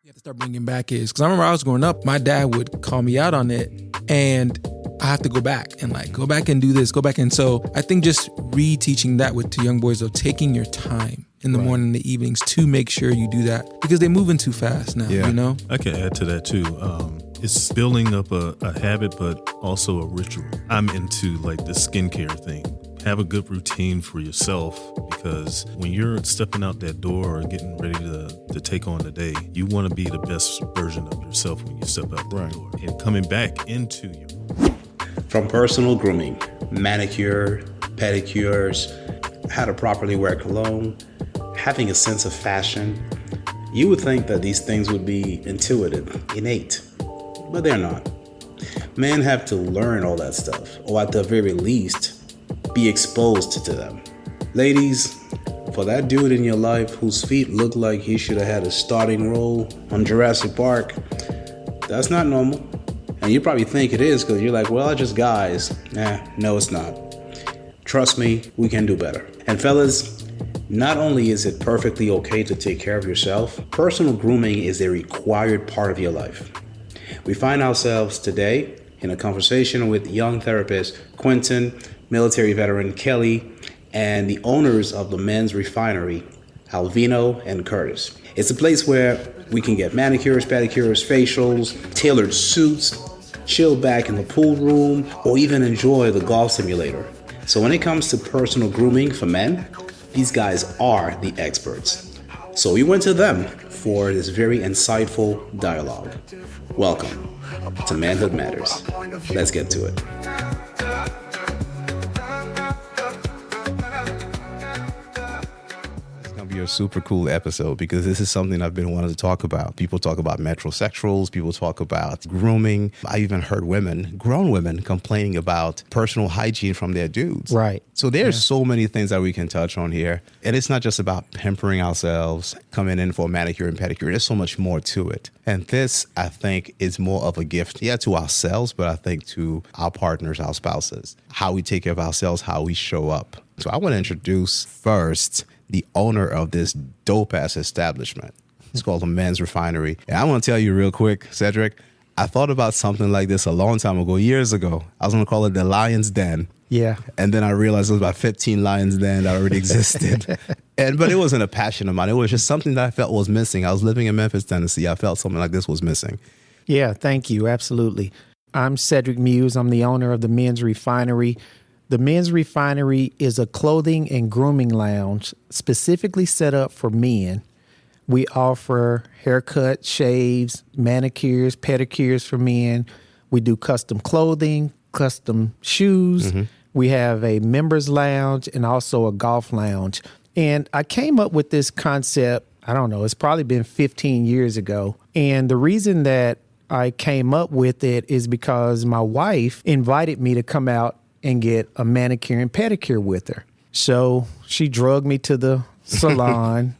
You have to start bringing back is, because I remember I was growing up, my dad would call me out on it, and I have to go back and do this, go back. And so I think just reteaching that to young boys of taking your time in the morning and the evenings to make sure you do that, because they're moving too fast now, you know? I can add to that too. It's building up a habit, but also a ritual. I'm into like the skincare thing. Have a good routine for yourself, because when you're stepping out that door or getting ready to take on the day, you want to be the best version of yourself when you step out that door. And coming back into you. From personal grooming, manicure, pedicures, how to properly wear cologne, having a sense of fashion, you would think that these things would be intuitive, innate, but they're not. Men have to learn all that stuff, or at the very least, be exposed to them. Ladies, for that dude in your life whose feet look like he should have had a starting role on Jurassic Park, that's not normal. And you probably think it is because you're like, well, I just guys. No, it's not. Trust me, we can do better. And fellas, not only is it perfectly okay to take care of yourself, personal grooming is a required part of your life. We find ourselves today in a conversation with young therapist Quentin, military veteran Kelly, and the owners of the men's Refinery, Alvino and Curtis. It's a place where we can get manicures, pedicures, facials, tailored suits, chill back in the pool room, or even enjoy the golf simulator. So when it comes to personal grooming for men, these guys are the experts. So we went to them for this very insightful dialogue. Welcome to Manhood Matters. Let's get to it. A super cool episode, because this is something I've been wanting to talk about. People talk about metrosexuals, people talk about grooming. I even heard grown women complaining about personal hygiene from their dudes. Right. So there's so many things that we can touch on here. And it's not just about pampering ourselves, coming in for a manicure and pedicure. There's so much more to it. And this, I think, is more of a gift, to ourselves, but I think to our partners, our spouses, how we take care of ourselves, how we show up. So I want to introduce first the owner of this dope-ass establishment. It's called the Men's Refinery. And I want to tell you real quick, Cedric, I thought about something like this a long time ago, years ago. I was going to call it the Lion's Den. Yeah. And then I realized it was about 15 Lion's Den that already existed. But it wasn't a passion of mine. It was just something that I felt was missing. I was living in Memphis, Tennessee. I felt something like this was missing. Yeah, thank you. Absolutely. I'm Cedric Mews. I'm the owner of the Men's Refinery. The Men's Refinery is a clothing and grooming lounge specifically set up for men. We offer haircut, shaves, manicures, pedicures for men. We do custom clothing, custom shoes. Mm-hmm. We have a members lounge and also a golf lounge. And I came up with this concept, I don't know, it's probably been 15 years ago. And the reason that I came up with it is because my wife invited me to come out and get a manicure and pedicure with her. So she drugged me to the salon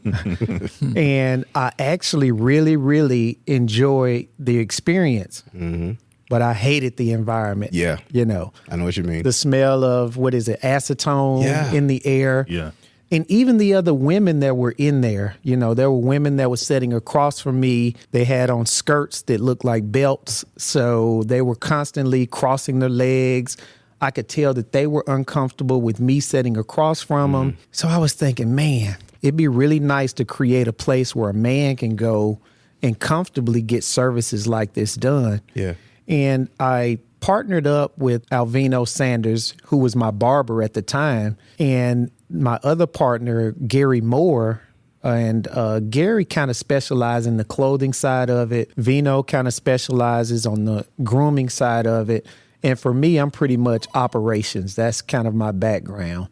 and I actually really, really enjoyed the experience. Mm-hmm. But I hated the environment. Yeah. You know. I know what you mean. The smell of, acetone in the air. Yeah. And even the other women that were in there, there were women that were sitting across from me. They had on skirts that looked like belts. So they were constantly crossing their legs. I could tell that they were uncomfortable with me sitting across from them. So I was thinking, man, it'd be really nice to create a place where a man can go and comfortably get services like this done. Yeah. And I partnered up with Alvino Sanders, who was my barber at the time, and my other partner, Gary Moore. And Gary kind of specializes in the clothing side of it. Vino kind of specializes on the grooming side of it. And for me, I'm pretty much operations. That's kind of my background.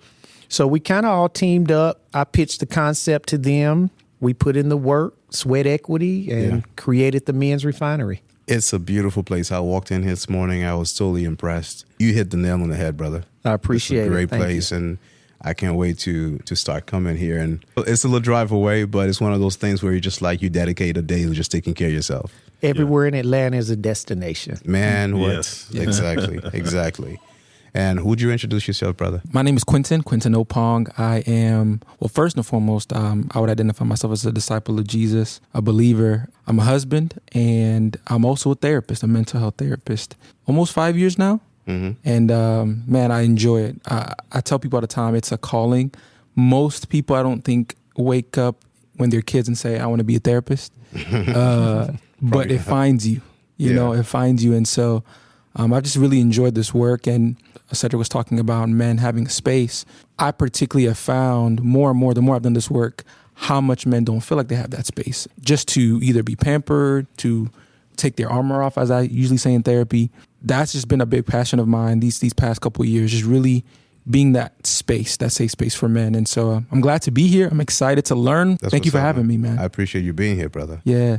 So we kind of all teamed up. I pitched the concept to them. We put in the work, sweat equity, and created the Men's Refinery. It's a beautiful place. I walked in here this morning. I was totally impressed. You hit the nail on the head, brother. I appreciate it. It's a great place, and I can't wait to start coming here. And it's a little drive away, but it's one of those things where you dedicate a day to just taking care of yourself. Everywhere in Atlanta is a destination. Man, what? Yes. Exactly. And would you introduce yourself, brother? My name is Quentin Opong. I am, well, first and foremost, I would identify myself as a disciple of Jesus, a believer. I'm a husband, and I'm also a therapist, a mental health therapist. Almost 5 years now. And man, I enjoy it. I tell people all the time, it's a calling. Most people, I don't think, wake up when they're kids and say, I want to be a therapist. But it finds you, you know, it finds you. And so I just really enjoyed this work. And Cedric was talking about men having a space. I particularly have found more and more, the more I've done this work, how much men don't feel like they have that space just to either be pampered, to take their armor off, as I usually say in therapy. That's just been a big passion of mine these past couple of years, just really being that space, that safe space for men. And so I'm glad to be here. I'm excited to learn. Thank you for having me, man. I appreciate you being here, brother. Yeah.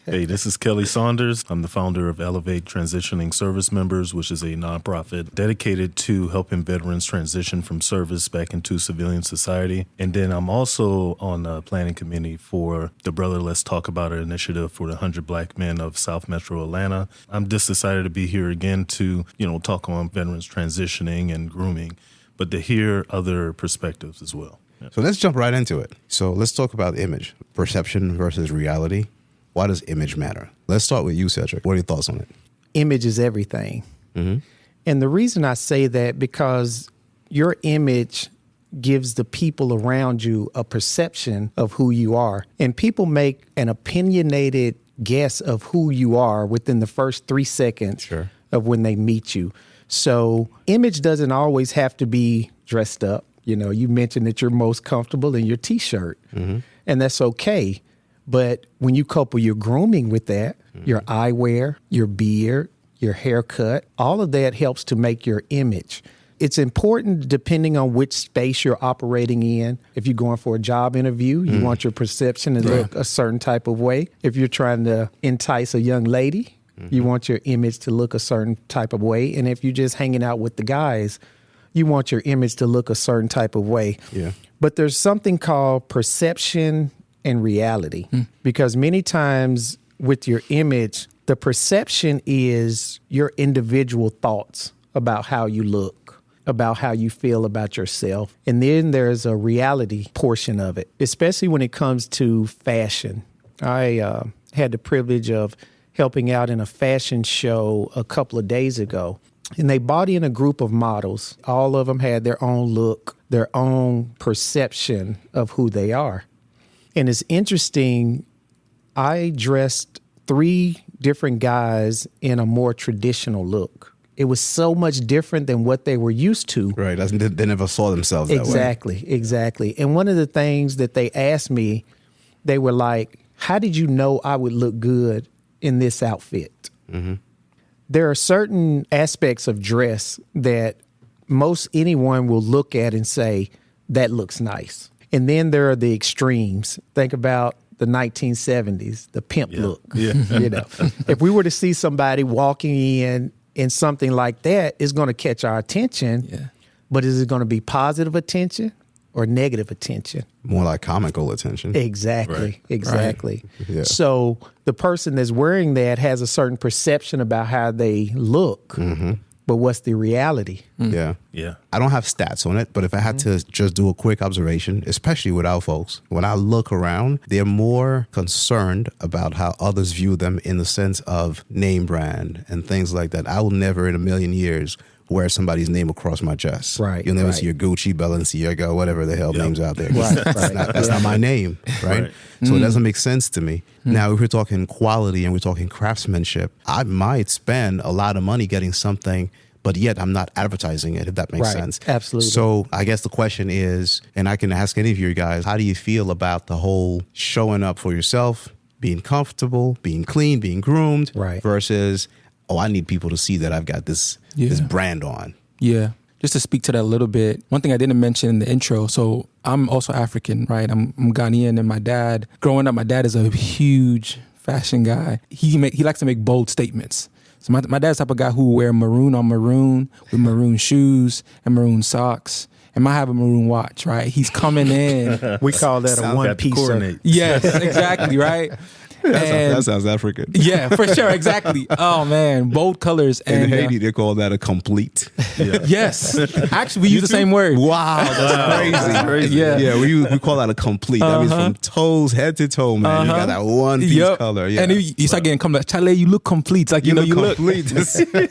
Hey, this is Kelly Saunders. I'm the founder of Elevate Transitioning Service Members, which is a nonprofit dedicated to helping veterans transition from service back into civilian society. And then I'm also on the planning committee for the Brother Let's Talk About It initiative for the 100 Black Men of South Metro Atlanta. I'm just excited to be here again to, talk on veterans transitioning and grooming, but to hear other perspectives as well. Yeah. So let's jump right into it. So let's talk about image, perception versus reality. Why does image matter? Let's start with you, Cedric. What are your thoughts on it? Image is everything. And the reason I say that, because your image gives the people around you a perception of who you are. And people make an opinionated guess of who you are within the first 3 seconds of when they meet you. So image doesn't always have to be dressed up. You mentioned that you're most comfortable in your T-shirt, and that's okay. But when you couple your grooming with that, your eyewear, your beard, your haircut, all of that helps to make your image. It's important depending on which space you're operating in. If you're going for a job interview, you want your perception to look a certain type of way. If you're trying to entice a young lady, you want your image to look a certain type of way. And if you're just hanging out with the guys, you want your image to look a certain type of way. Yeah. But there's something called perception and reality, because many times with your image, the perception is your individual thoughts about how you look, about how you feel about yourself. And then there's a reality portion of it, especially when it comes to fashion. I had the privilege of helping out in a fashion show a couple of days ago, and they brought in a group of models. All of them had their own look, their own perception of who they are. And it's interesting, I dressed 3 different guys in a more traditional look. It was so much different than what they were used to. Right, they never saw themselves that way. Exactly. And one of the things that they asked me, they were like, how did you know I would look good in this outfit? There are certain aspects of dress that most anyone will look at and say, that looks nice. And then there are the extremes. Think about the 1970s, the pimp look. If we were to see somebody walking in something like that, it's going to catch our attention. But is it going to be positive attention or negative attention? More like comical attention. Exactly. Right. Yeah. So the person that's wearing that has a certain perception about how they look. But what's the reality? Yeah. I don't have stats on it, but if I had to just do a quick observation, especially with our folks, when I look around, they're more concerned about how others view them in the sense of name brand and things like that. I will never in a million years wear somebody's name across my chest. Right. You'll never see your Gucci, Balenciaga, whatever the hell names out there. That's not my name, right? So it doesn't make sense to me. Now, if we're talking quality and we're talking craftsmanship, I might spend a lot of money getting something, but yet I'm not advertising it, if that makes sense. Absolutely. So I guess the question is, and I can ask any of you guys, how do you feel about the whole showing up for yourself, being comfortable, being clean, being groomed, versus, oh, I need people to see that I've got this brand on. Yeah. Just to speak to that a little bit, one thing I didn't mention in the intro, so I'm also African, right? I'm Ghanaian, and growing up, my dad is a huge fashion guy. He likes to make bold statements. So my dad's the type of guy who will wear maroon on maroon with maroon shoes and maroon socks. And might have a maroon watch, right? He's coming in. We call that a one-piece. Yes, exactly, right? That sounds African. Yeah, for sure. Exactly. Oh, man. Bold colors. In And Haiti, they call that a complete. yes. Actually, we use the same word. Wow, that's crazy. Yeah. Yeah, we call that a complete. That means from toes, head to toe, man. You got that one piece color. Yeah. And you start getting like, Chale, you look complete. It's like, you look complete.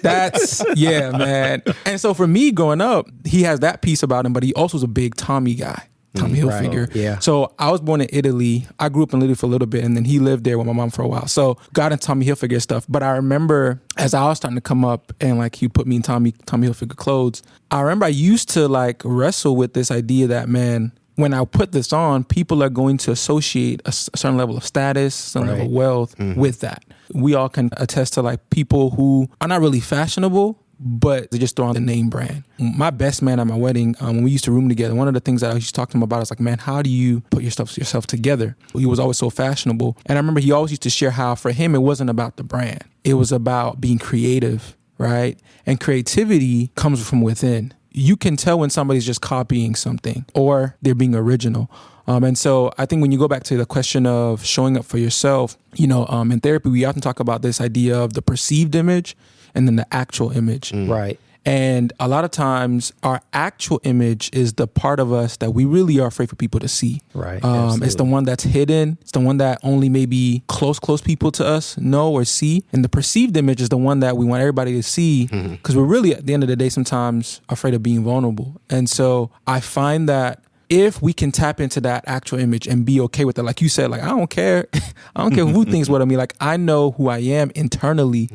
That's, yeah, man. And so for me growing up, he has that piece about him, but he also was a big Tommy guy. Tommy Hilfiger. Yeah. So I was born in Italy. I grew up in Italy for a little bit, and then he lived there with my mom for a while. So got into Tommy Hilfiger stuff. But I remember as I was starting to come up and like he put me in Tommy Hilfiger clothes, I remember I used to like wrestle with this idea that, man, when I put this on, people are going to associate a certain level of status, some level of wealth with that. We all can attest to like people who are not really fashionable, but they just throw on the name brand. My best man at my wedding, when we used to room together, one of the things that I used to talk to him about is like, man, how do you put yourself together? He was always so fashionable. And I remember he always used to share how for him, it wasn't about the brand. It was about being creative, right? And creativity comes from within. You can tell when somebody's just copying something or they're being original. And so I think when you go back to the question of showing up for yourself, in therapy, we often talk about this idea of the perceived image and then the actual image. Right. And a lot of times our actual image is the part of us that we really are afraid for people to see. Right. It's the one that's hidden. It's the one that only maybe close people to us know or see. And the perceived image is the one that we want everybody to see because we're really, at the end of the day, sometimes afraid of being vulnerable. And so I find that if we can tap into that actual image and be okay with it, like you said, like, I don't care. I don't care who thinks what of me. Like, I know who I am internally.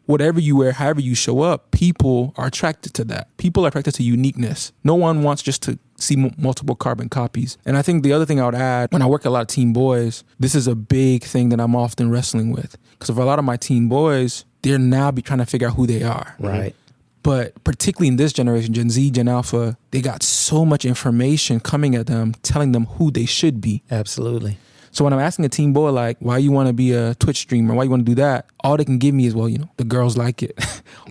Whatever you wear, however you show up, people are attracted to that. People are attracted to uniqueness. No one wants just to see multiple carbon copies. And I think the other thing I would add, when I work with a lot of teen boys, this is a big thing that I'm often wrestling with. Because for a lot of my teen boys, they're now trying to figure out who they are. Right. But particularly in this generation, Gen Z, Gen Alpha, they got so much information coming at them, telling them who they should be. Absolutely. So when I'm asking a teen boy, like, why you want to be a Twitch streamer? Why you want to do that? All they can give me is, well, the girls like it.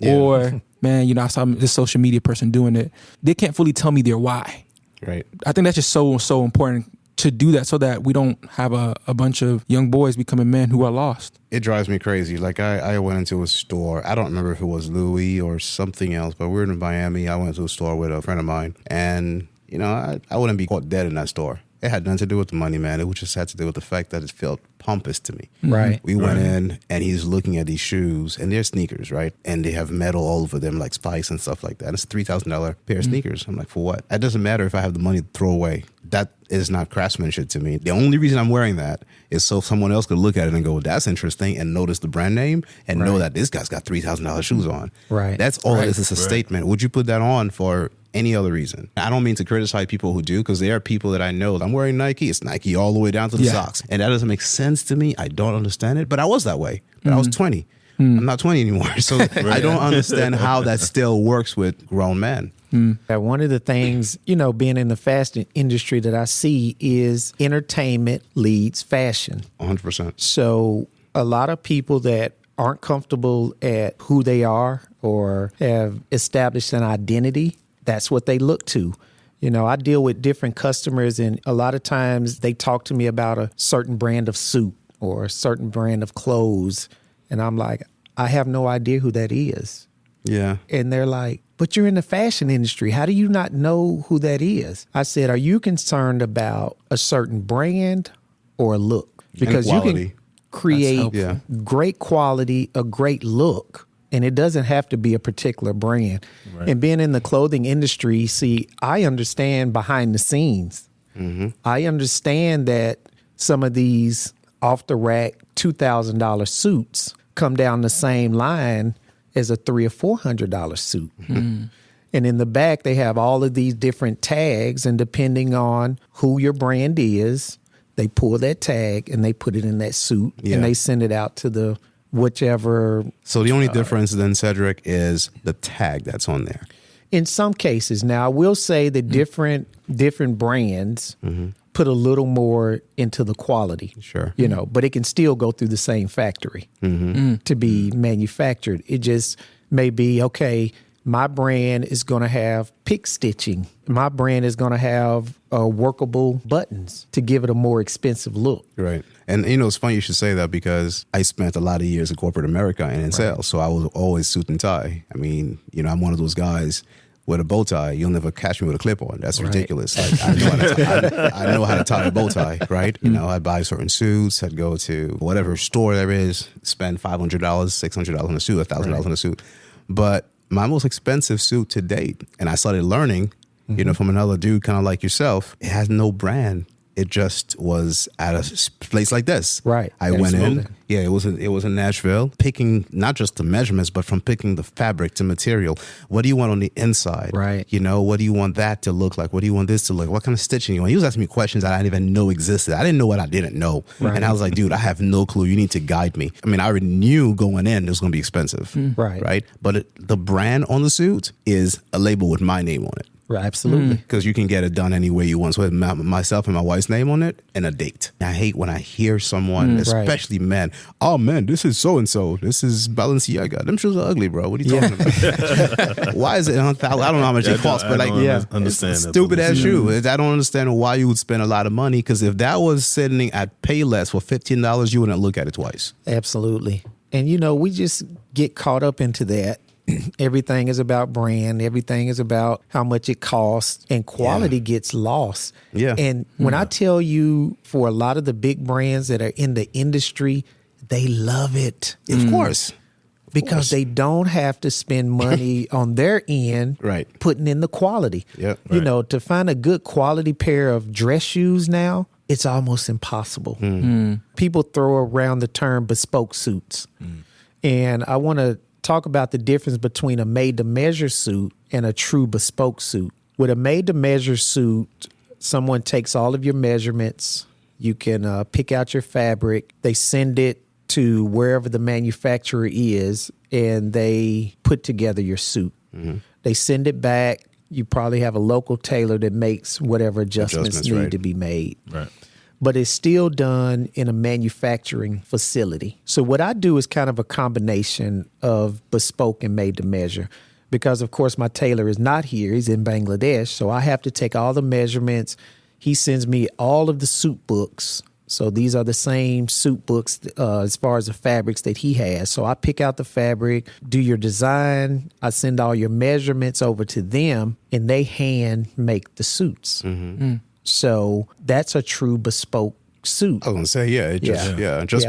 Or, man, I saw this social media person doing it. They can't fully tell me their why. Right. I think that's just so important to do that so that we don't have a bunch of young boys becoming men who are lost. It drives me crazy. Like I went into a store. I don't remember if it was Louis or something else, but we were in Miami. I went to a store with a friend of mine, and I wouldn't be caught dead in that store. It had nothing to do with the money, man. It just had to do with the fact that it felt pompous to me. Right. We went in, and he's looking at these shoes, and they're sneakers, right? And they have metal all over them, like spice and stuff like that. And it's a $3,000 pair of sneakers. I'm like, for what? That doesn't matter if I have the money to throw away. That is not craftsmanship to me. The only reason I'm wearing that is so someone else could look at it and go, that's interesting, and notice the brand name and know that this guy's got $3,000 shoes on. Right. That's all it is. It's a statement. Would you put that on for any other reason? I don't mean to criticize people who do, because there are people that I know. I'm wearing Nike. It's Nike all the way down to the socks. And that doesn't make sense to me. I don't understand it. But I was that way. But I was 20. I'm not 20 anymore. So I don't understand how that still works with grown men. One of the things, being in the fashion industry that I see is entertainment leads fashion. 100%. So a lot of people that aren't comfortable at who they are or have established an identity, that's what they look to. I deal with different customers, and a lot of times they talk to me about a certain brand of suit or a certain brand of clothes. And I'm like, I have no idea who that is. Yeah. And they're like, but you're in the fashion industry. How do you not know who that is? I said, are you concerned about a certain brand or a look? Because you can create great quality, a great look, and it doesn't have to be a particular brand. Right. And being in the clothing industry, see, I understand behind the scenes. I understand that some of these off-the-rack $2,000 suits come down the same line as a $300 or $400 suit. And in the back, they have all of these different tags, and depending on who your brand is, they pull that tag and they put it in that suit and they send it out to the whichever. So the only difference then, Cedric, is the tag that's on there. In some cases. Now, I will say that different brands put a little more into the quality. Sure. But it can still go through the same factory to be manufactured. It just may be, okay, My brand is going to have pick stitching. My brand is going to have workable buttons to give it a more expensive look. Right. And, it's funny you should say that because I spent a lot of years in corporate America and in sales. So I was always suit and tie. I mean, I'm one of those guys with a bow tie. You'll never catch me with a clip on. That's ridiculous. Like, I know how to tie a bow tie, right? I'd buy certain suits. I'd go to whatever store there is, spend $500, $600 on a suit, $1,000 on a suit. But my most expensive suit to date, and I started learning, from another dude kind of like yourself, it has no brand. It just was at a place like this. Right. I went in. Yeah, it was in Nashville, picking not just the measurements, but from picking the fabric to material. What do you want on the inside? Right. What do you want that to look like? What do you want this to look like? What kind of stitching you want? He was asking me questions that I didn't even know existed. I didn't know what I didn't know. Right. And I was like, dude, I have no clue. You need to guide me. I mean, I already knew going in it was going to be expensive. Right. Right. But the brand on the suit is a label with my name on it. Right, absolutely. Because you can get it done any way you want. So with myself and my wife's name on it and a date. I hate when I hear someone, especially men, oh man, this is so-and-so. This is Balenciaga. Them shoes are ugly, bro. What are you talking about? Why is it? I don't know how much it costs, but understand it's a stupid ass shoe. I don't understand why you would spend a lot of money. Because if that was sitting at Payless for $15, you wouldn't look at it twice. Absolutely. And we just get caught up into that. Everything is about brand. Everything is about how much it costs, and quality gets lost. Yeah. And when I tell you, for a lot of the big brands that are in the industry, they love it. Of course. Because they don't have to spend money on their end putting in the quality. Yep. To find a good quality pair of dress shoes now, it's almost impossible. People throw around the term bespoke suits. And I want to talk about the difference between a made-to-measure suit and a true bespoke suit. With a made-to-measure suit, someone takes all of your measurements. You can pick out your fabric. They send it to wherever the manufacturer is, and they put together your suit. They send it back. You probably have a local tailor that makes whatever adjustments need to be made. Right. But it's still done in a manufacturing facility. So what I do is kind of a combination of bespoke and made to measure, because of course my tailor is not here. He's in Bangladesh. So I have to take all the measurements. He sends me all of the suit books. So these are the same suit books as far as the fabrics that he has. So I pick out the fabric, do your design. I send all your measurements over to them, and they hand make the suits. So that's a true bespoke suit. I was gonna say, just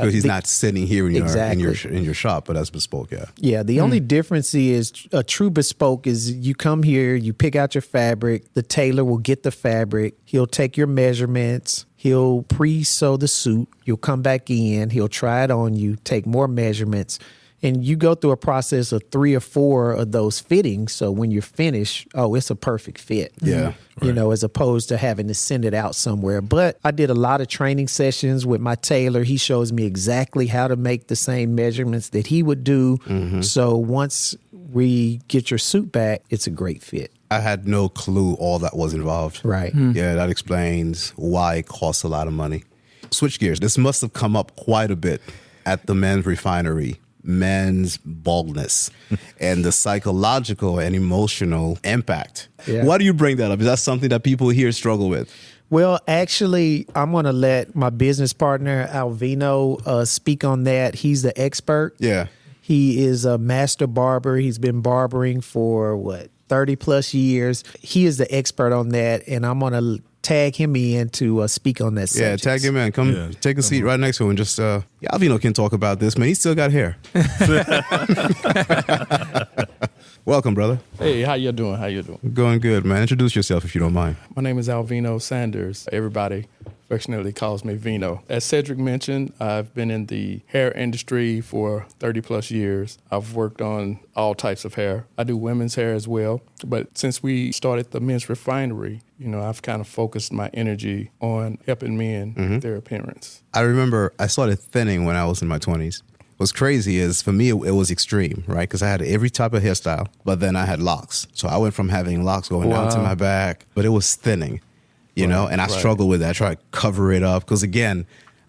because he's not sitting here in your shop, but that's bespoke, Yeah, the only difference is a true bespoke is you come here, you pick out your fabric, the tailor will get the fabric, he'll take your measurements, he'll pre-sew the suit, you'll come back in, he'll try it on you, take more measurements, and you go through a process of 3 or 4 of those fittings. So when you're finished, it's a perfect fit. Yeah. As opposed to having to send it out somewhere. But I did a lot of training sessions with my tailor. He shows me exactly how to make the same measurements that he would do. So once we get your suit back, it's a great fit. I had no clue all that was involved. Right. Yeah, that explains why it costs a lot of money. Switch gears. This must have come up quite a bit at the men's refinery. Men's baldness and the psychological and emotional impact. Yeah. Why do you bring that up? Is that something that people here struggle with? Well, actually, I'm going to let my business partner, Alvino, speak on that. He's the expert. Yeah. He is a master barber. He's been barbering for, 30 plus years. He is the expert on that, and I'm going to tag him in to speak on that subject. Yeah, tag him in. Come take a seat right next to him. Just Alvino can talk about this, man. He's still got hair. Welcome, brother. Hey, how you doing? Going good, man. Introduce yourself if you don't mind. My name is Alvino Sanders. Everybody affectionately calls me Vino. As Cedric mentioned, I've been in the hair industry for 30 plus years. I've worked on all types of hair. I do women's hair as well. But since we started the men's refinery, I've kind of focused my energy on helping men with their appearance. I remember I started thinning when I was in my 20s. What's crazy is for me, it was extreme, right? Because I had every type of hairstyle, but then I had locks. So I went from having locks going down to my back, but it was thinning. And I struggled with that. I tried to cover it up because, again,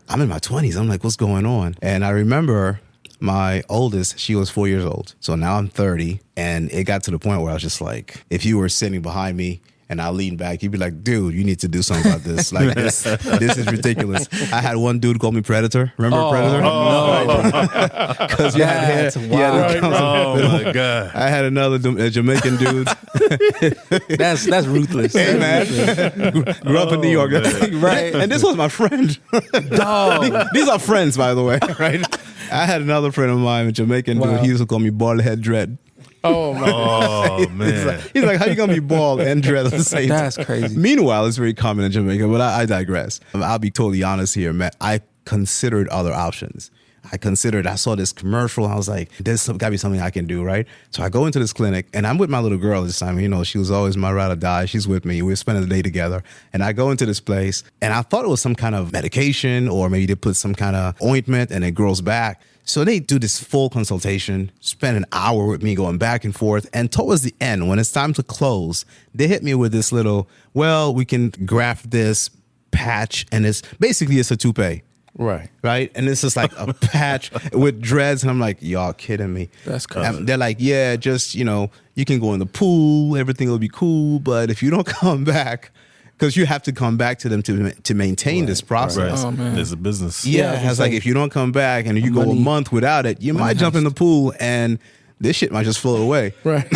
I'm in my 20s. I'm like, what's going on? And I remember My oldest, she was 4 years old. So now I'm 30. And it got to the point where I was just like, if you were sitting behind me and I lean back, you'd be like, dude, you need to do something about this. Like, this is ridiculous. I had one dude call me Predator. Remember Predator? No. Because you had hair. Oh, my God. I had another Jamaican dude. That's ruthless. Hey, man. Grew up in New York. Right. And this was my friend. Dog. These are friends, by the way, right? I had another friend of mine, a Jamaican dude. He used to call me Bald Head Dread. Oh, man. Oh, man. He's like, how you gonna be bald and dread at the same time? That's crazy. Meanwhile, it's very common in Jamaica, but I digress. I'll be totally honest here, man. I considered other options. I saw this commercial. I was like, there's got to be something I can do, right? So I go into this clinic, and I'm with my little girl this time. You know, she was always my ride or die. She's with me. We were spending the day together. And I go into this place, and I thought it was some kind of medication, or maybe they put some kind of ointment, and it grows back. So they do this full consultation, spend an hour with me going back and forth. And towards the end, when it's time to close, they hit me with this little, well, we can graft this patch, and it's a toupee. Right. And this is like a patch with dreads. And I'm like, y'all kidding me. That's crazy. And they're like, yeah, just, you can go in the pool. Everything will be cool. But if you don't come back, because you have to come back to them to maintain this process. Right. Oh, man. There's a business. Yeah. It's like, if you don't come back and you go a month without it, you might jump in the pool and this shit might just float away. Right.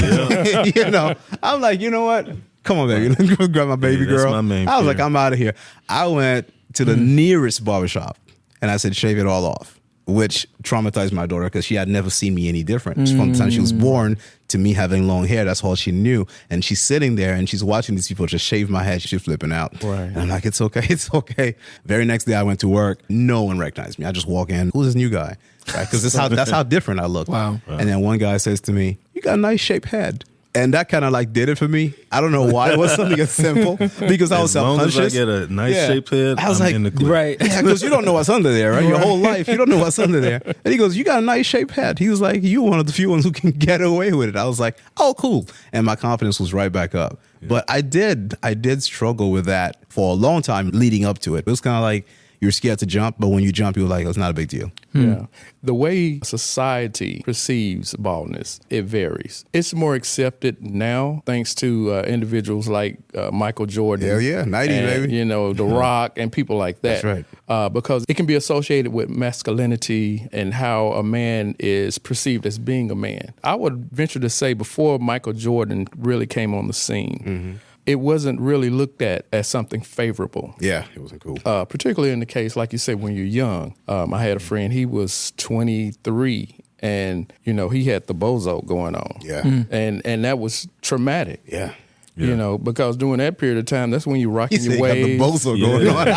I'm like, you know what? Come on, baby. Let me go grab my baby girl. That's my main I was fear. like, I'm out of here. I went to the nearest barbershop. And I said, shave it all off, which traumatized my daughter because she had never seen me any different. From the time she was born to me having long hair, that's all she knew. And she's sitting there and she's watching these people just shave my head. She's flipping out. Right. And I'm like, it's okay. It's okay. Very next day I went to work. No one recognized me. I just walk in. Who's this new guy? Right? Because that's how different I look. Wow. And then one guy says to me, you got a nice shaped head. And that kind of like did it for me. I don't know why. It was something as simple because I was self-conscious. As long as I get a nice shaped head, I was I'm in the clip. Right. Yeah, because you don't know what's under there, right? Your whole life, you don't know what's under there. And he goes, you got a nice shaped head. He was like, you're one of the few ones who can get away with it. I was like, oh, cool. And my confidence was right back up. Yeah. But I did struggle with that for a long time leading up to it. It was kind of like, you're scared to jump, but when you jump, you're like, oh, it's not a big deal. Yeah. The way society perceives baldness, it varies. It's more accepted now thanks to individuals like Michael Jordan. Hell yeah, 90s, baby. The Rock and people like that. That's right. Because it can be associated with masculinity and how a man is perceived as being a man. I would venture to say before Michael Jordan really came on the scene, it wasn't really looked at as something favorable. Yeah, it wasn't cool. Particularly in the case, like you said, when you're young. I had a friend, he was 23, and, he had the bozo going on. Yeah. And that was traumatic. Yeah. Because during that period of time, that's when you're rocking your He waves. got the bozo going on.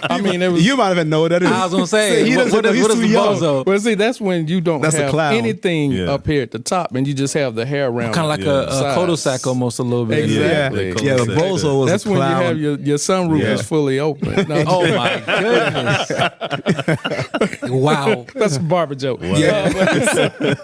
I mean, it was, You might even know what that is. I was going to say, he what doesn't know. is He's the too young. bozo? well, see, that's when you don't That's a have clown. anything up here at the top, and you just have the hair around. Kind of like a cul-de-sac almost a little bit. Exactly. Yeah, the bozo was That's a when clown. you have your sunroof is fully open. No, Oh my goodness! Wow, that's a barber joke. Wow. Yeah.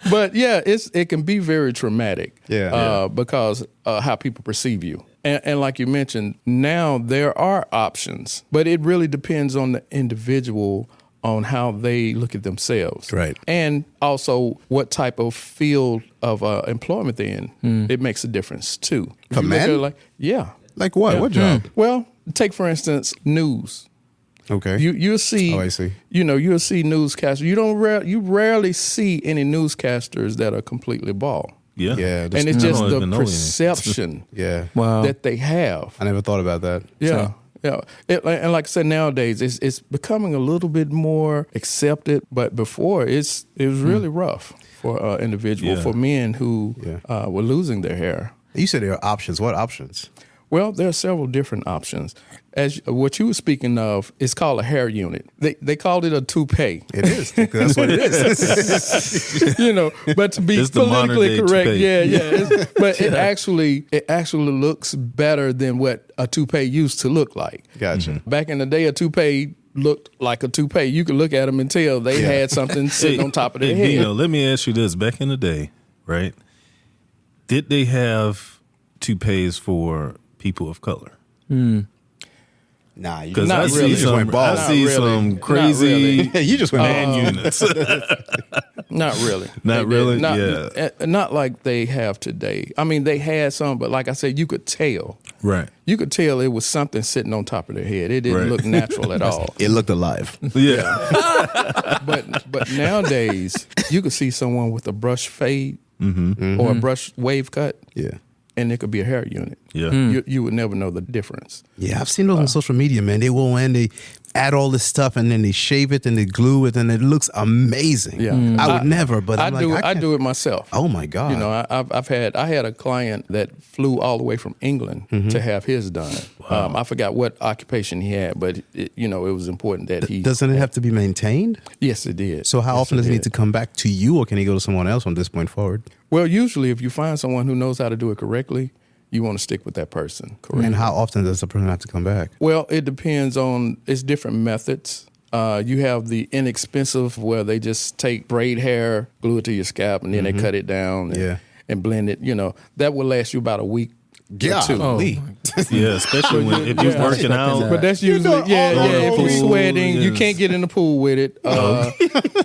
But yeah, it can be very traumatic. Yeah. Because how people perceive you. And like you mentioned, now there are options, but it really depends on the individual on how they look at themselves. Right. And also what type of field of employment they're in. It makes a difference too. If For you look men? at it yeah. Like what? Yeah. What job? Well, take for instance, news. Okay. You'll see. Oh, I see. You'll see newscasters. You rarely see any newscasters that are completely bald. Yeah. Yeah. And it's just don't the even know any. perception Yeah. wow. that they have. I never thought about that. Yeah. Yeah. And like I said, nowadays it's becoming a little bit more accepted, but before it was really rough for individuals, Yeah. for men who were losing their hair. You said there are options. What options? Well, there are several different options. As what you were speaking of, it's called a hair unit. They called it a toupee. It is. That's what it is. But to be It's the politically modern-day correct, toupee. but it actually looks better than what a toupee used to look like. Gotcha. Back in the day, a toupee looked like a toupee. You could look at them and tell they had something sitting on top of their head. Let me ask you this. Back in the day, right, did they have toupees for people of color? Nah, you Because Not I really. see just went bald. I see Not really. some Not crazy really. you just went man units. Not really. Not They really? did. Yeah. Not like they have today. I mean, they had some, but like I said, you could tell. Right. You could tell it was something sitting on top of their head. It didn't Right. look natural at all. It looked alive. Yeah. But nowadays, you could see someone with a brush fade or a brush wave cut, Yeah. and it could be a hair unit. Yeah. You would never know the difference. Yeah, I've seen those on social media, man. They go in, they add all this stuff, and then they shave it and they glue it, and it looks amazing. Yeah. I would never, but I'm I do. like, I can't- do it myself. Oh my god! You know, I had a client that flew all the way from England to have his done. I forgot what occupation he had, but it was important that he. Doesn't it have to be maintained? Yes, it did. So how Yes, often does it need did. to come back to you, or can he go to someone else from this point forward? Well, usually, if you find someone who knows how to do it correctly, you want to stick with that person. Correct. And how often does the person have to come back? Well, it depends on, it's different methods. You have the inexpensive where they just take braid hair, glue it to your scalp, and then they cut it down and blend it. That will last you about a week or two. Golly. Yeah, especially if you're working out. But that's usually, if you're sweating, you can't get in the pool with it.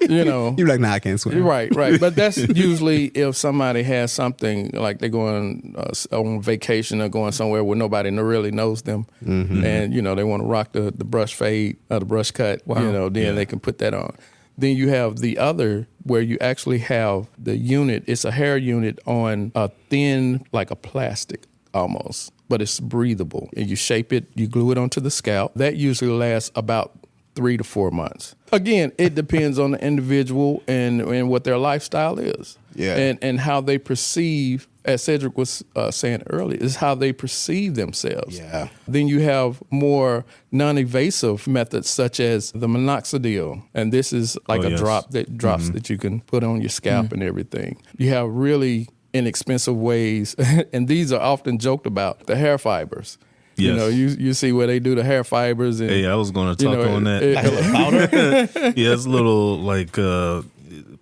You're like, nah, I can't swim. Right. But that's usually if somebody has something like they're going on vacation or going somewhere where nobody really knows them, and they want to rock the brush fade or the brush cut. Then they can put that on. Then you have the other where you actually have the unit. It's a hair unit on a thin, like a plastic almost, but it's breathable. And you shape it, you glue it onto the scalp. That usually lasts about 3 to 4 months. Again, it depends on the individual and what their lifestyle is. Yeah. And how they perceive, as Cedric was saying earlier, is how they perceive themselves. Yeah. Then you have more non-invasive methods such as the minoxidil. And this is like a drop that drops that you can put on your scalp and everything. You have really inexpensive ways, and these are often joked about, the hair fibers. Yes. You see where they do the hair fibers. And, Hey, I was going to talk on that. Yeah, it's little like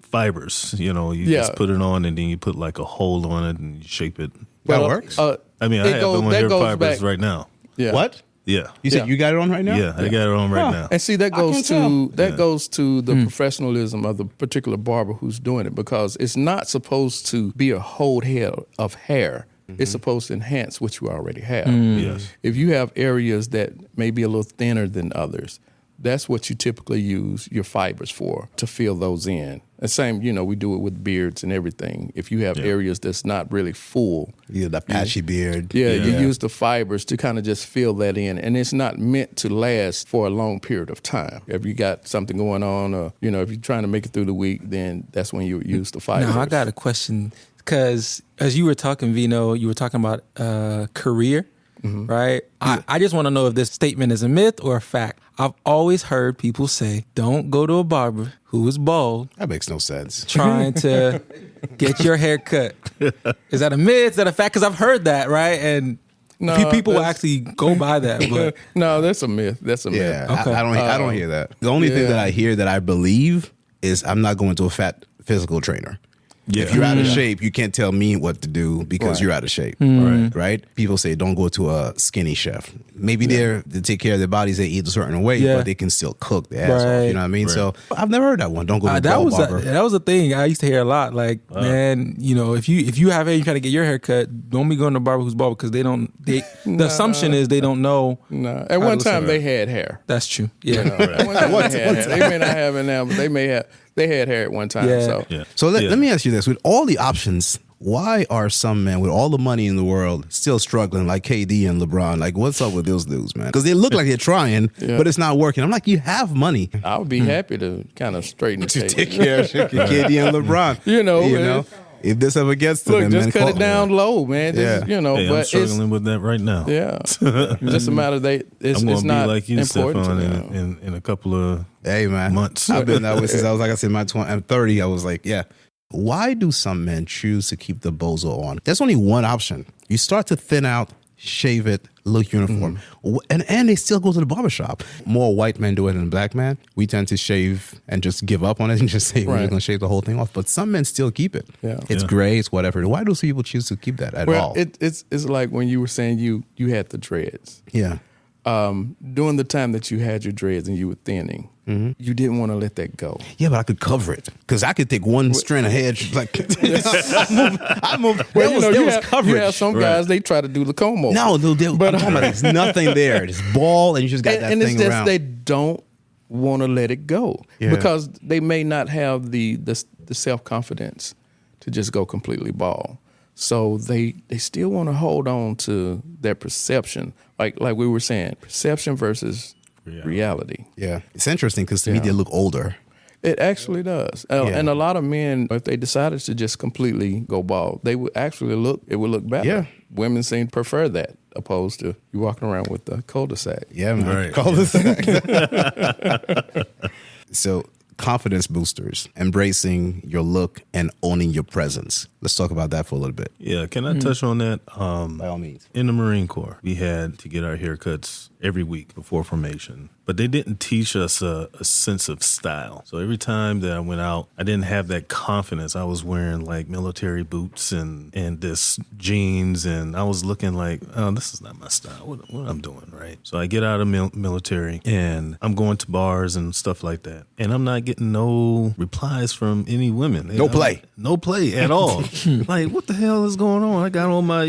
fibers. You just put it on, and then you put like a hole on it, and you shape it. That works? I mean, I have them on hair fibers right now. Yeah. What? Yeah. You said you got it on right now? Yeah, I got it on right now. And see, that can goes to the professionalism of the particular barber who's doing it, because it's not supposed to be a whole head of hair. It's supposed to enhance what you already have. Yes. If you have areas that may be a little thinner than others, that's what you typically use your fibers for, to fill those in. And same, we do it with beards and everything. If you have areas that's not really full. Yeah, the patchy beard. You use the fibers to kind of just fill that in. And it's not meant to last for a long period of time. If you got something going on, or, if you're trying to make it through the week, then that's when you would use the fibers. Now, I got a question, because as you were talking, Vino, you were talking about career, right? I just want to know if this statement is a myth or a fact. I've always heard people say, don't go to a barber who is bald That makes no sense. trying to get your hair cut. Is that a myth? Is that a fact? Because I've heard that, right? And people will actually go by that. But No, that's a myth. That's a myth. Yeah, Okay. I don't hear that. The only thing that I hear that I believe is I'm not going to a fat physical trainer. Yeah. If you're out of shape, you can't tell me what to do because you're out of shape. Right? People say don't go to a skinny chef. Maybe they're to take care of their bodies, they eat a certain way, but they can still cook their ass off. You know what I mean? Right. So I've never heard that one. Don't go to a that bald was barber. that was a thing I used to hear a lot. Like, man, if you have hair, you trying to get your hair cut, don't be going to a barber who's bald, because the assumption is they don't know. No. At one time, they had hair. That's true. Yeah. At one time they had hair. They may not have it now, but they had hair at one time. Yeah. So Yeah. So let me ask you this. With all the options, why are some men with all the money in the world still struggling, like KD and LeBron? Like, what's up with those dudes, man? Because they look like they're trying, but it's not working. I'm like, you have money I would be happy to kind of straighten the to table. take care of KD and Lebron. You know, if this ever gets to Look, them, just man, cut call it down low, man. Just, Hey, but I'm it's struggling with that right now. it's just a matter of it's I'm going it's to be not like you, important Stefan, to them. in a couple of Hey, man. months. I've been that way since I was, like I said, I'm 30. I was like, yeah. Why do some men choose to keep the bozo on? There's only one option. You start to thin out, shave it, look uniform. And they still go to the barbershop. More white men do it than black men. We tend to shave and just give up on it and just say we're Right. just going to shave the whole thing off. But some men still keep it. Yeah. It's gray, it's whatever. Why do people choose to keep that at all? It's like when you were saying you had the dreads. Yeah. During the time that you had your dreads and you were thinning, you didn't want to let that go. Yeah, but I could cover it because I could take one strand of hair. Like I moved. Well, There was coverage. You have some guys, they try to do the comb over. No, but I'm talking about there's nothing there. It's ball, and you just got that and thing it's just around. they don't want to let it go because they may not have the self-confidence to just go completely bald. So they still want to hold on to their perception, like we were saying, perception versus reality. Yeah, it's interesting because to me they look older. It actually does. And a lot of men, if they decided to just completely go bald, it would look better. Yeah. Women seem to prefer that opposed to you walking around with the cul-de-sac. Yeah, man. Right. Cul-de-sac. So, confidence boosters, embracing your look and owning your presence. Let's talk about that for a little bit. Yeah, can I touch on that? By all means. In the Marine Corps, we had to get our haircuts every week before formation, but they didn't teach us a sense of style. So every time that I went out, I didn't have that confidence. I was wearing like military boots and this jeans, and I was looking like, oh, this is not my style. What I'm doing, right? So I get out of military, and I'm going to bars and stuff like that, and I'm not getting no replies from any women. No play at all. Like, what the hell is going on? I got on my,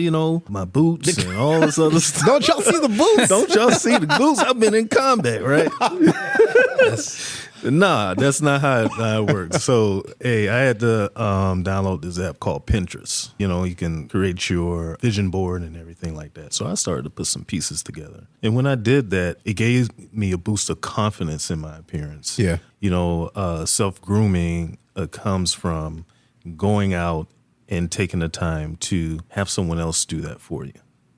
my boots and all this other stuff. Don't y'all see the boots? Don't y'all see the boots? I've been in combat, right? Nah, that's not how it works. So, hey, I had to download this app called Pinterest. You can create your vision board and everything like that. So I started to put some pieces together. And when I did that, it gave me a boost of confidence in my appearance. Yeah. Self-grooming comes from going out and taking the time to have someone else do that for you.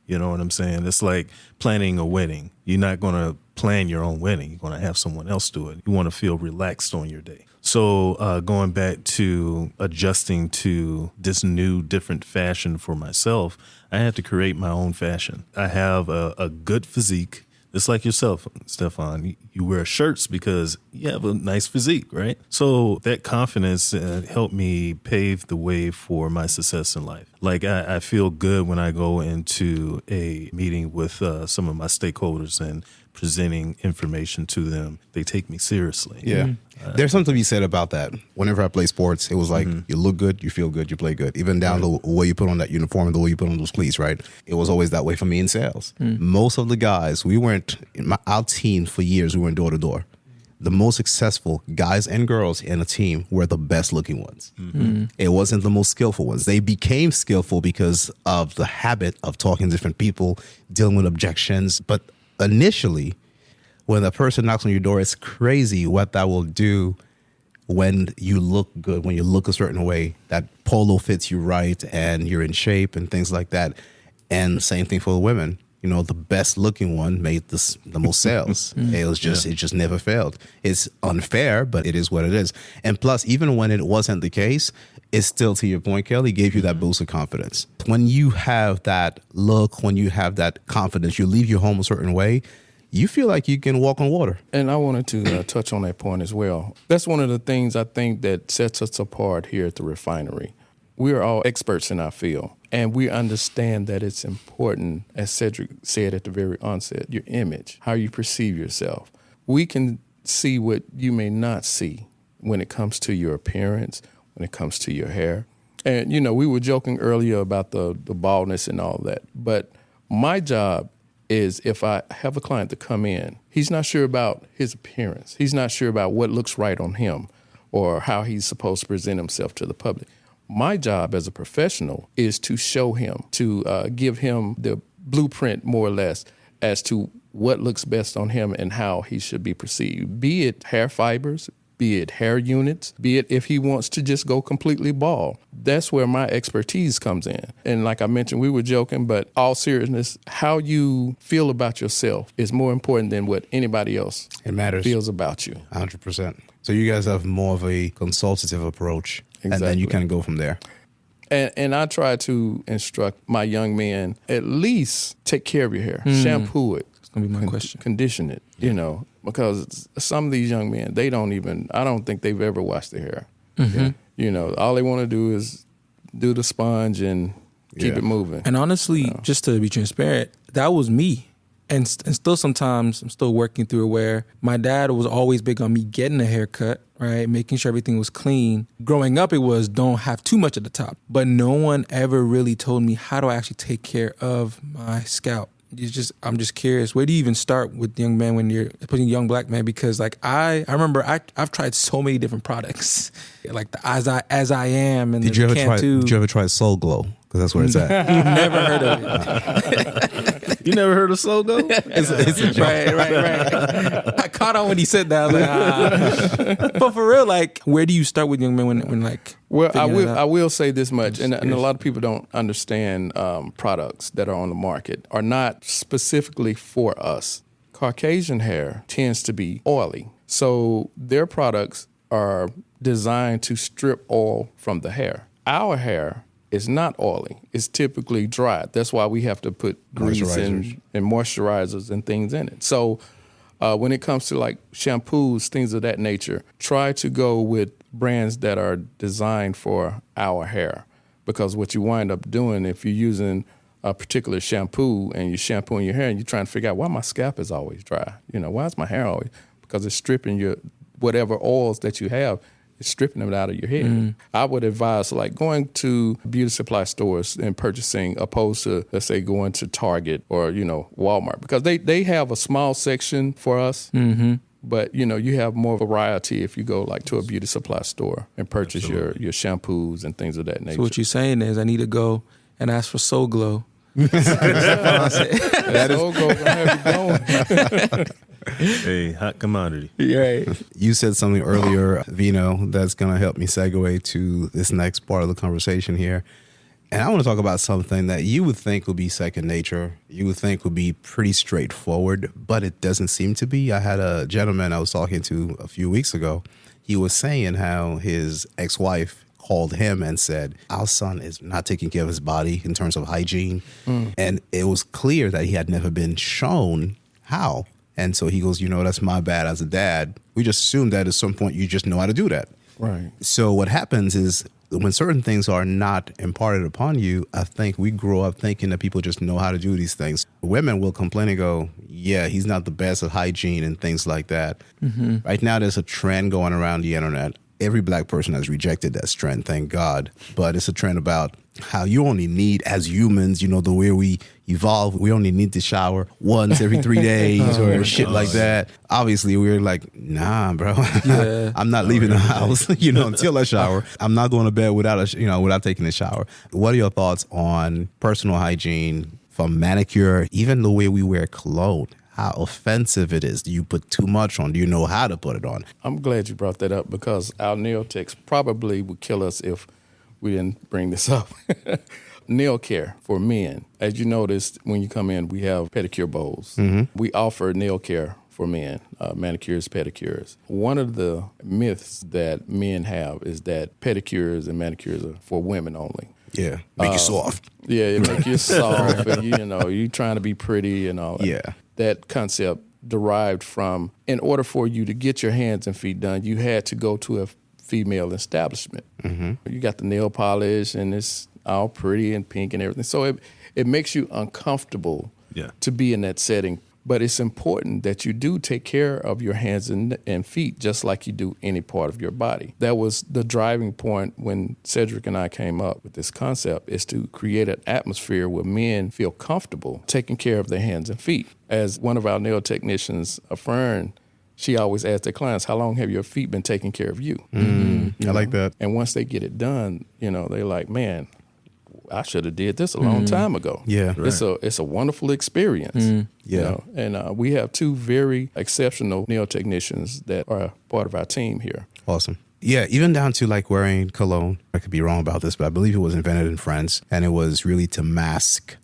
You know what I'm saying? It's like planning a wedding. You're not going to plan your own wedding. You're going to have someone else do it. You want to feel relaxed on your day. So going back to adjusting to this new, different fashion for myself, I had to create my own fashion. I have a good physique. It's like yourself, Stefan. You wear shirts because you have a nice physique, right? So that confidence helped me pave the way for my success in life. Like I feel good when I go into a meeting with some of my stakeholders and presenting information to them. They take me seriously. Yeah. There's something to be said about that. Whenever I play sports, it was like you look good, you feel good, you play good. Even down the way you put on that uniform and the way you put on those cleats, right? It was always that way for me in sales. Most of the guys, our team for years, we went door to door. The most successful guys and girls in a team were the best looking ones. It wasn't the most skillful ones. They became skillful because of the habit of talking to different people, dealing with objections. But initially, when the person knocks on your door, it's crazy what that will do when you look good, when you look a certain way, that polo fits you right and you're in shape and things like that. And same thing for the women. The best looking one made the most sales. It just never failed. It's unfair, but it is what it is. And plus, even when it wasn't the case, it's still, to your point, Kelly, gave you that boost of confidence. When you have that look, when you have that confidence, you leave your home a certain way, you feel like you can walk on water. And I wanted to touch on that point as well. That's one of the things I think that sets us apart here at the Refinery. We are all experts in our field, and we understand that it's important, as Cedric said at the very onset, your image, how you perceive yourself. We can see what you may not see when it comes to your appearance, when it comes to your hair. And, we were joking earlier about the baldness and all that, but my job is if I have a client to come in, he's not sure about his appearance. He's not sure about what looks right on him or how he's supposed to present himself to the public. My job as a professional is to show him, to give him the blueprint, more or less, as to what looks best on him and how he should be perceived, be it hair fibers, be it hair units, be it if he wants to just go completely bald. That's where my expertise comes in. And like I mentioned, we were joking, but all seriousness, how you feel about yourself is more important than what anybody else feels about you. 100%. So you guys have more of a consultative approach. Exactly. And then you kind of go from there. And I try to instruct my young men, at least take care of your hair, shampoo it. It's going to be my question. Condition it, because some of these young men, I don't think they've ever washed their hair. All they want to do is do the sponge and keep it moving. And honestly, just to be transparent, that was me. and still sometimes I'm still working through it, where my dad was always big on me getting a haircut, right? Making sure everything was clean. Growing up, it was don't have too much at the top. But no one ever really told me how do I actually take care of my scalp. I'm just curious, where do you even start with young men when you're putting young black men? Because like I remember I've tried so many different products, like the As I Am and Did you ever try Soul Glow? Because that's where it's at. You've never heard of it. You never heard of Soul Glow? It's a joke. Right. I caught on when he said that. I was like, But for real, like, where do you start with young men when like? Well, I will say this much, and a lot of people don't understand products that are on the market are not specifically for us. Caucasian hair tends to be oily, so their products are designed to strip oil from the hair. Our hair is not oily. It's typically dry. That's why we have to put grease and moisturizers and things in it. So when it comes to like shampoos, things of that nature, try to go with brands that are designed for our hair, because what you wind up doing if you're using a particular shampoo and you're shampooing your hair and you're trying to figure out why my scalp is always dry, why is my hair always, because it's stripping your whatever oils that you have, it's stripping them out of your hair. I would advise like going to beauty supply stores and purchasing, opposed to, let's say, going to Target or Walmart, because they have a small section for us. But, you have more variety if you go like to a beauty supply store and purchase your shampoos and things of that nature. So what you're saying is I need to go and ask for Soul Glow. That Soul Glow gonna have you going. Hey, hot commodity. Right. You said something earlier, Vino, that's going to help me segue to this next part of the conversation here. And I want to talk about something that you would think would be second nature. You would think would be pretty straightforward, but it doesn't seem to be. I had a gentleman I was talking to a few weeks ago. He was saying how his ex-wife called him and said, our son is not taking care of his body in terms of hygiene. And it was clear that he had never been shown how. And so he goes, that's my bad as a dad. We just assume that at some point you just know how to do that. Right. So what happens is when certain things are not imparted upon you, I think we grow up thinking that people just know how to do these things. Women will complain and go, yeah, he's not the best at hygiene and things like that. Right now there's a trend going around the internet. Every black person has rejected that trend, thank God. But it's a trend about how you only need, as humans, the way we evolve, we only need to shower once every 3 days or shit like that. Obviously, we're like, nah, bro. Yeah. I'm not leaving the house, until I shower. I'm not going to bed without taking a shower. What are your thoughts on personal hygiene, from manicure, even the way we wear cologne? How offensive it is. Do you put too much on? Do you know how to put it on? I'm glad you brought that up, because our nail techs probably would kill us if we didn't bring this up. Nail care for men. As you noticed, when you come in, we have pedicure bowls. We offer nail care for men, manicures, pedicures. One of the myths that men have is that pedicures and manicures are for women only. Yeah, make you soft. Yeah, it make you soft, and you trying to be pretty and all that. Yeah. That concept derived from, in order for you to get your hands and feet done, you had to go to a female establishment. You got the nail polish and it's all pretty and pink and everything. So it makes you uncomfortable to be in that setting. But it's important that you do take care of your hands and feet just like you do any part of your body. That was the driving point when Cedric and I came up with this concept, is to create an atmosphere where men feel comfortable taking care of their hands and feet. As one of our nail technicians affirmed, she always asks their clients, how long have your feet been taking care of you? I like that. And once they get it done, they're like, man, I should have did this a long time ago. Yeah. Right. It's a wonderful experience. Yeah. And we have two very exceptional nail technicians that are part of our team here. Awesome. Yeah, even down to like wearing cologne. I could be wrong about this, but I believe it was invented in France, and it was really to mask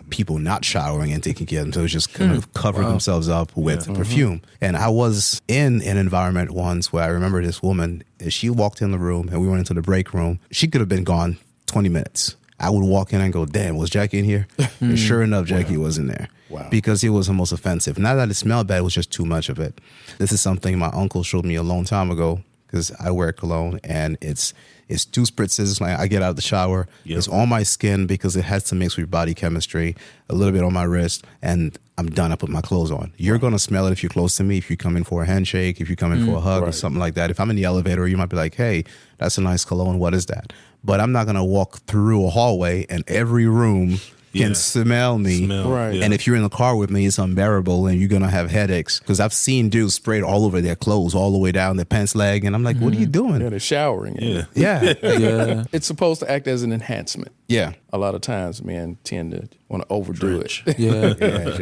people not showering and taking care of themselves, just kind of cover themselves up with perfume. And I was in an environment once where I remember this woman, she walked in the room and we went into the break room. She could have been gone 20 minutes. I would walk in and go, damn, was Jackie in here? And sure enough, Jackie was in there. Wow. Because it was almost offensive. Not that it smelled bad, it was just too much of it. This is something my uncle showed me a long time ago. because I wear cologne, and it's 2 spritzes. Like I get out of the shower, it's on my skin because it has to mix with body chemistry, a little bit on my wrist, and I'm done. I put my clothes on. You're going to smell it if you're close to me, if you come in for a handshake, if you come in for a hug or something like that. If I'm in the elevator, you might be like, hey, that's a nice cologne. What is that? But I'm not going to walk through a hallway and every room can smell me. Right. And if you're in the car with me, it's unbearable and you're going to have headaches. Because I've seen dudes sprayed all over their clothes, all the way down their pants leg. And I'm like, what are you doing? Yeah, they're showering. Yeah. Yeah. It's supposed to act as an enhancement. Yeah. A lot of times men tend to want to overdo it. Yeah.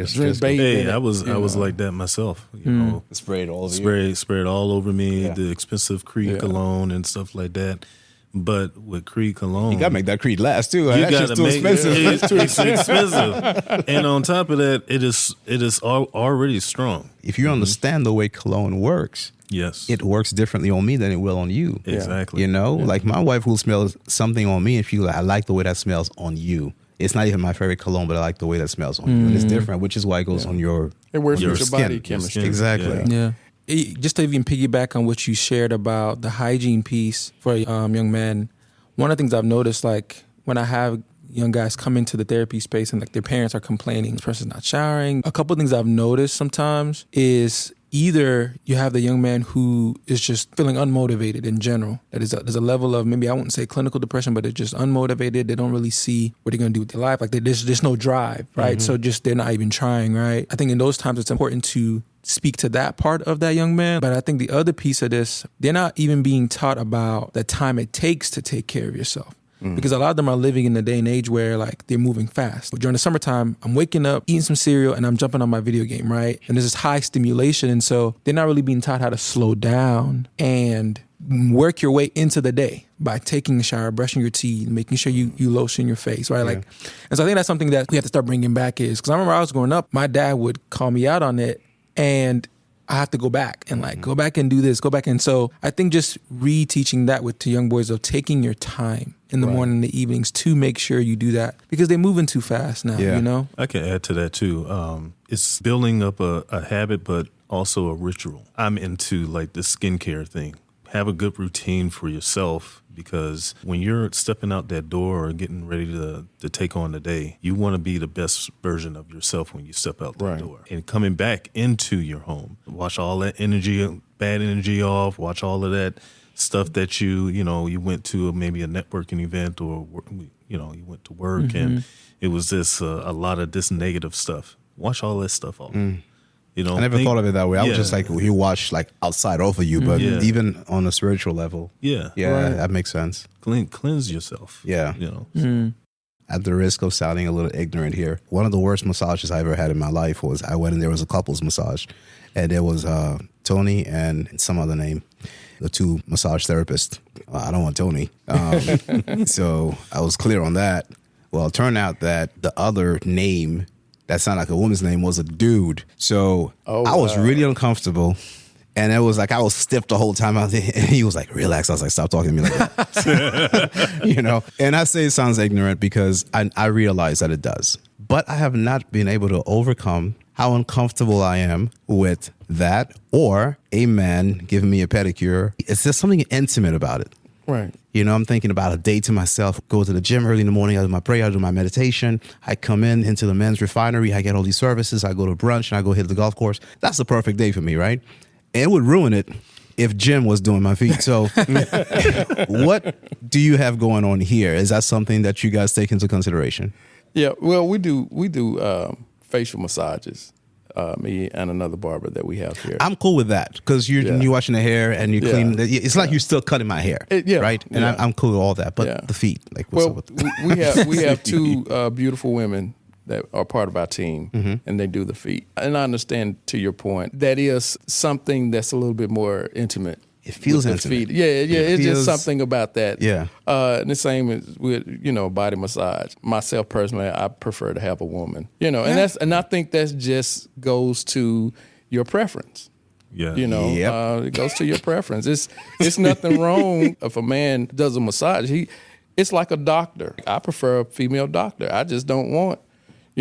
Drink bait. Hey, I was like that myself. You know, Sprayed all over you. sprayed all over me. Yeah. The expensive Creed cologne and stuff like that. But with Creed cologne, You got to make that Creed last, too. you That got shit's to too make expensive. it's expensive. And on top of that, it is already strong. If you understand the way cologne works, Yes, it works differently on me than it will on you. exactly. You know, like my wife will smell something on me and she's like, I like the way that smells on you. It's not even my favorite cologne, but I like the way that smells on you. And it's different, which is why it goes on your It works Your with your skin, body your chemistry. skin. Exactly. Yeah. Just to even piggyback on what you shared about the hygiene piece for young men, one of the things I've noticed, like when I have young guys come into the therapy space and like their parents are complaining, this person's not showering. A couple of things I've noticed sometimes is either you have the young man who is just feeling unmotivated in general. That is there's a level of, maybe I wouldn't say clinical depression, but they're just unmotivated. They don't really see what they're going to do with their life. Like there's no drive, right? So just they're not even trying, right? I think in those times it's important to speak to that part of that young man. But I think the other piece of this, they're not even being taught about the time it takes to take care of yourself. Because a lot of them are living in the day and age where like they're moving fast. But during the summertime, I'm waking up, eating some cereal, and I'm jumping on my video game, right? And there's this high stimulation. And so they're not really being taught how to slow down and work your way into the day by taking a shower, brushing your teeth, making sure you lotion your face, right? Like, and so I think that's something that we have to start bringing back is, because I remember I was growing up, my dad would call me out on it, and I have to go back and like go back and do this, go back. And so I think just reteaching that to young boys of taking your time in the morning and the evenings to make sure you do that, because they're moving too fast now, you know? I can add to that too. It's building up a habit, but also a ritual. I'm into like the skincare thing. Have a good routine for yourself, because when you're stepping out that door or getting ready to take on the day, you want to be the best version of yourself when you step out that door. And coming back into your home, wash all that energy, bad energy off, watch all of that stuff that you went to maybe a networking event, or you went to work and it was this a lot of this negative stuff. Wash all that stuff off. You know, I never thought of it that way. I was just like, he watched like outside off of you, but even on a spiritual level. That makes sense. Cleanse yourself. Yeah. You know. At the risk of sounding a little ignorant here, one of the worst massages I ever had in my life was I went and there was a couples massage, and there was Tony and some other name, the 2 massage therapists. I don't want Tony. So I was clear on that. Well, it turned out that the other name that sounded like a woman's name was a dude. So I was really uncomfortable. And it was like I was stiff the whole time out there. And he was like, relax. I was like, stop talking to me like that. You know? And I say it sounds ignorant because I realize that it does. But I have not been able to overcome how uncomfortable I am with that, or a man giving me a pedicure. It's just something intimate about it. Right. You know, I'm thinking about a day to myself. Go to the gym early in the morning. I do my prayer. I do my meditation. I come into the men's refinery. I get all these services. I go to brunch and I go hit the golf course. That's the perfect day for me, right? And it would ruin it if Jim was doing my feet. So what do you have going on here? Is that something that you guys take into consideration? Yeah, well, we do facial massages. Me and another barber that we have here. I'm cool with that because you're washing the hair and you clean. It's like you're still cutting my hair, right? And I'm cool with all that. But the feet, like, what's up with we have 2 beautiful women that are part of our team, and they do the feet. And I understand, to your point, that is something that's a little bit more intimate. It feels with intimate. Feet. Yeah. It's just something about that. Yeah. And the same as with body massage. Myself personally, I prefer to have a woman. And I think that just goes to your preference. Yeah. It goes to your preference. It's nothing wrong if a man does a massage. It's like a doctor. I prefer a female doctor. I just don't want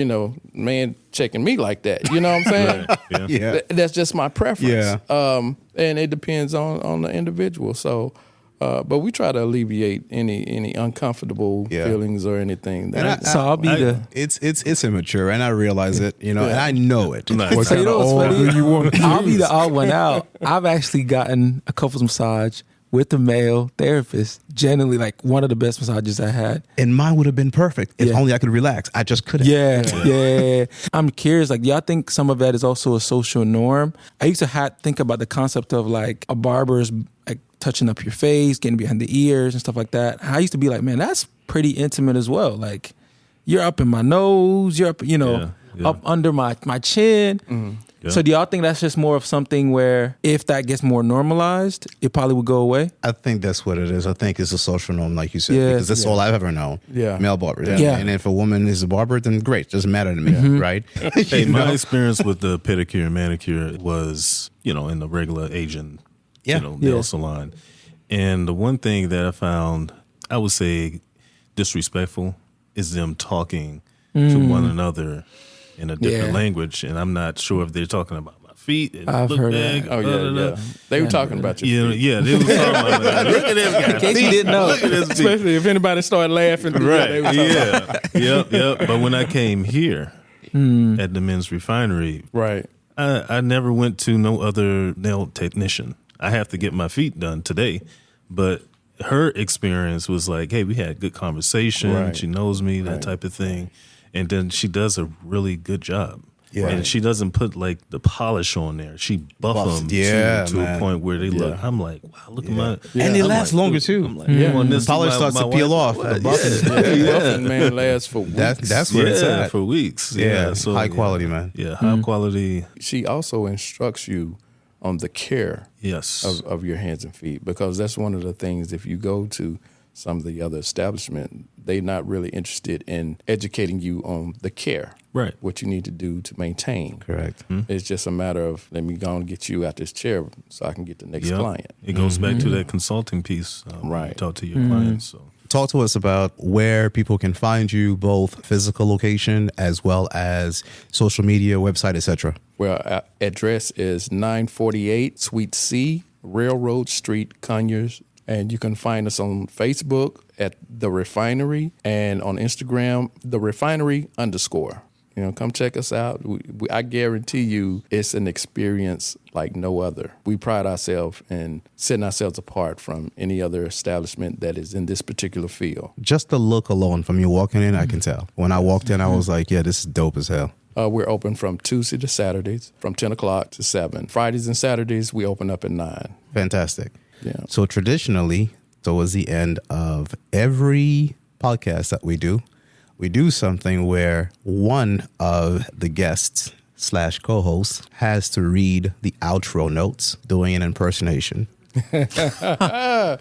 man checking me like that. You know what I'm saying? Yeah. That's just my preference. Yeah. And it depends on the individual. So, but we try to alleviate any uncomfortable feelings or anything. So I'll be It's immature, and I realize it, and I know it. So you know what's funny? I'll be the odd one out. I've actually gotten a couples massage with a male therapist. Generally, like one of the best massages I had. And mine would have been perfect if only I could relax. I just couldn't. Yeah. I'm curious, like, y'all think some of that is also a social norm? I used to think about the concept of like a barber's like touching up your face, getting behind the ears and stuff like that. I used to be like, man, that's pretty intimate as well. Like, you're up in my nose, you're up, up under my chin. Mm-hmm. Yeah. So do y'all think that's just more of something where if that gets more normalized, it probably would go away? I think that's what it is. I think it's a social norm, like you said, because that's all I've ever known. Yeah. Male barber. Yeah. And if a woman is a barber, then great. Doesn't matter to me, right? Hey, my experience with the pedicure and manicure was, in the regular Asian, nail salon. And the one thing that I found, I would say, disrespectful is them talking to one another in a different language, and I'm not sure if they're talking about my feet. And I've heard bag, that. Oh, yeah. They were talking about your feet. Yeah, they were talking about that. Look at this guy. In case you didn't know. Look at this feet. Especially if anybody started laughing. Right. They were talking about Yep. But when I came here at the men's refinery, right. I never went to no other nail technician. I have to get my feet done today. But her experience was like, hey, we had good conversation. Right. She knows me, that type of thing. And then she does a really good job. Yeah. And she doesn't put like the polish on there. She buffs them to a point where they look. I'm like, wow, look at my. And they last longer too. I'm like, you want this Polish to starts to peel off. The Buffing, man, lasts for weeks. That's what it's at. for weeks. Yeah, So high quality, man. Yeah, high quality. She also instructs you on the care Yes. of your hands and feet, because that's one of the things, if you go to some of the other establishment, they're not really interested in educating you on the care. Right. What you need to do to maintain. Correct. It's just a matter of, let me go and get you out this chair so I can get the next client. It goes back to that consulting piece. Right. You talk to your clients. So. Talk to us about where people can find you, both physical location as well as social media, website, etc. Well, our address is 948 Suite C, Railroad Street, Conyers. And you can find us on Facebook at The Refinery, and on Instagram, The Refinery _. Come check us out. I guarantee you it's an experience like no other. We pride ourselves in setting ourselves apart from any other establishment that is in this particular field. Just the look alone from you walking in, I can tell. When I walked in, I was like, yeah, this is dope as hell. We're open from Tuesday to Saturdays, from 10 o'clock to 7. Fridays and Saturdays, we open up at 9. Fantastic. Yeah. So traditionally, towards the end of every podcast that we do something where one of the guests / co-hosts has to read the outro notes, doing an impersonation. I'll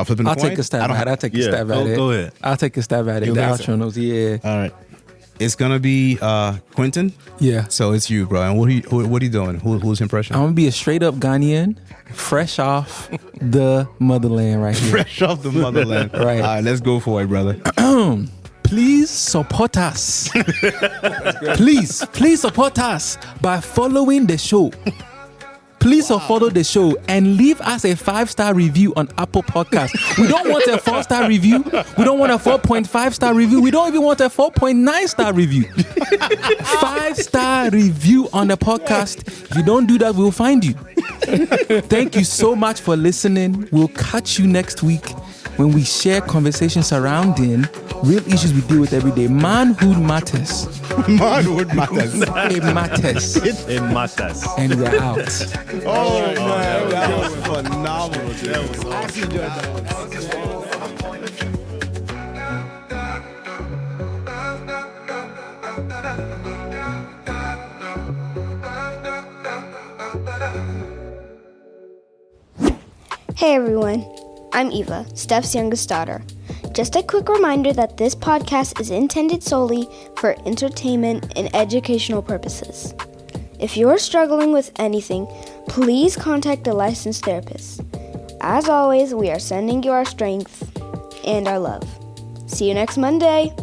take a stab at it. Go ahead. I'll take a stab at it. The outro notes, All right. It's going to be Quentin. Yeah. So it's you, bro. And what are you doing? Who's impression? I'm going to be a straight up Ghanaian, fresh off the motherland right here. Fresh off the motherland. Right. All right, let's go for it, brother. Please support us. Please support us by following the show. Please follow the show and leave us a 5-star review on Apple Podcasts. We don't want a 4-star review. We don't want a 4.5-star review. We don't even want a 4.9-star review. 5-star review on the podcast. If you don't do that, we'll find you. Thank you so much for listening. We'll catch you next week when we share conversations surrounding real issues we deal with every day. Manhood matters. Manhood matters. It matters. It matters. And we're out. Oh, man. That was phenomenal. I actually enjoyed that. Hey everyone, I'm Eva, Steph's youngest daughter. Just a quick reminder that this podcast is intended solely for entertainment and educational purposes. If you're struggling with anything, please contact a licensed therapist. As always, we are sending you our strength and our love. See you next Monday.